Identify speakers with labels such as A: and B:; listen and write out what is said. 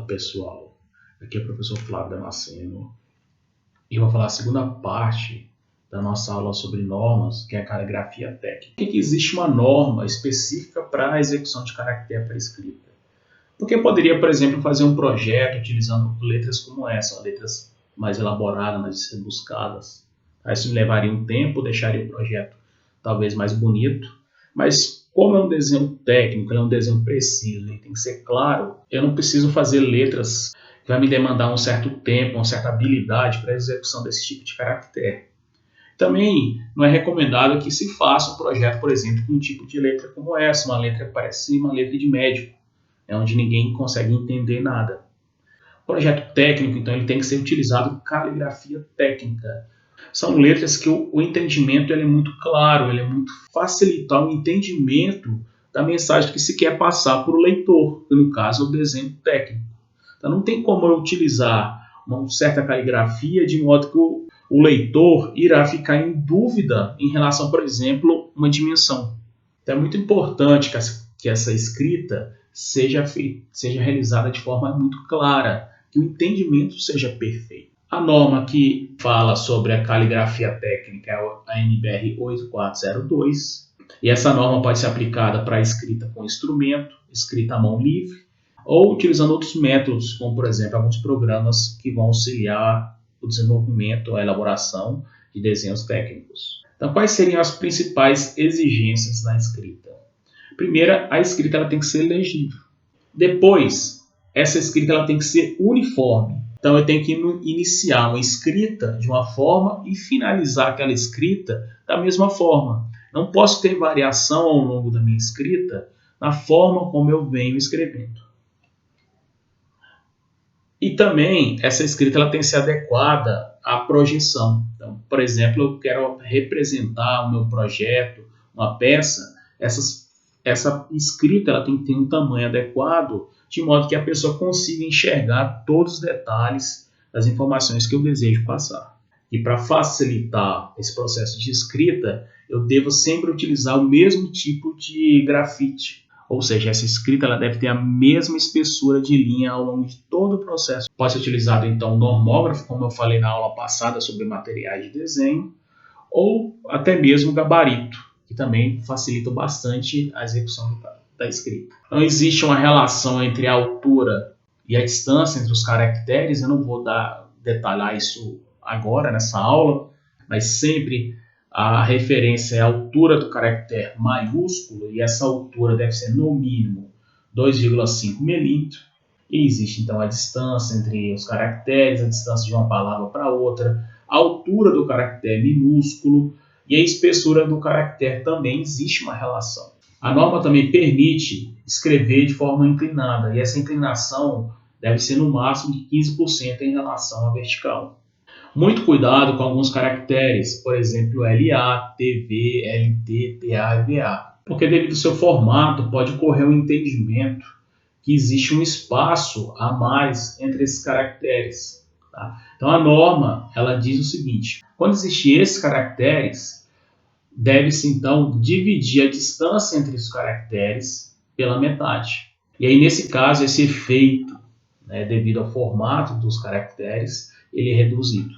A: pessoal, aqui é o professor Flávio Damasceno e vou falar a segunda parte da nossa aula sobre normas, que é a caligrafia técnica. Por que existe uma norma específica para a execução de caractere para escrita? Porque eu poderia, por exemplo, fazer um projeto utilizando letras como essa, letras mais elaboradas, mais rebuscadas. Isso levaria um tempo, deixaria o projeto talvez mais bonito, mas como é um desenho técnico, é um desenho preciso, ele tem que ser claro, eu não preciso fazer letras que vai me demandar um certo tempo, uma certa habilidade para a execução desse tipo de caractere. Também não é recomendável que se faça um projeto, por exemplo, com um tipo de letra como essa, uma letra que parece uma letra de médico, onde ninguém consegue entender nada. O projeto técnico, então, ele tem que ser utilizado caligrafia técnica. São letras que o entendimento ele é muito claro, ele é muito facilitar o entendimento da mensagem que se quer passar para o leitor, que no caso é o desenho técnico. Então não tem como eu utilizar uma certa caligrafia de modo que o leitor irá ficar em dúvida em relação, por exemplo, uma dimensão. Então é muito importante que essa escrita seja realizada de forma muito clara, que o entendimento seja perfeito. A norma que fala sobre a caligrafia técnica é a NBR 8402, e essa norma pode ser aplicada para escrita com instrumento, escrita à mão livre, ou utilizando outros métodos, como por exemplo alguns programas que vão auxiliar o desenvolvimento, a elaboração de desenhos técnicos. Então, quais seriam as principais exigências na escrita? Primeira, a escrita ela tem que ser legível. Depois, essa escrita ela tem que ser uniforme. Então, eu tenho que iniciar uma escrita de uma forma e finalizar aquela escrita da mesma forma. Não posso ter variação ao longo da minha escrita na forma como eu venho escrevendo. E também, essa escrita ela tem que ser adequada à projeção. Então, por exemplo, eu quero representar o meu projeto, uma peça, essa escrita ela tem que ter um tamanho adequado, de modo que a pessoa consiga enxergar todos os detalhes das informações que eu desejo passar. E para facilitar esse processo de escrita, eu devo sempre utilizar o mesmo tipo de grafite. Ou seja, essa escrita ela deve ter a mesma espessura de linha ao longo de todo o processo. Pode ser utilizado então o normógrafo, como eu falei na aula passada sobre materiais de desenho, ou até mesmo o gabarito, que também facilita bastante a execução da escrita. Então existe uma relação entre a altura e a distância entre os caracteres. Eu não vou detalhar isso agora nessa aula, mas sempre a referência é a altura do caractere maiúsculo, e essa altura deve ser no mínimo 2,5 milímetros. E existe então a distância entre os caracteres, a distância de uma palavra para outra, a altura do caractere minúsculo e a espessura do caractere também existe uma relação. A norma também permite escrever de forma inclinada, e essa inclinação deve ser no máximo de 15% em relação à vertical. Muito cuidado com alguns caracteres, por exemplo, LA, TV, LT, TA e VA, porque devido ao seu formato pode ocorrer um entendimento que existe um espaço a mais entre esses caracteres. Tá? Então a norma ela diz o seguinte: quando existem esses caracteres, deve-se então dividir a distância entre os caracteres pela metade. E aí nesse caso esse efeito, devido ao formato dos caracteres, ele é reduzido.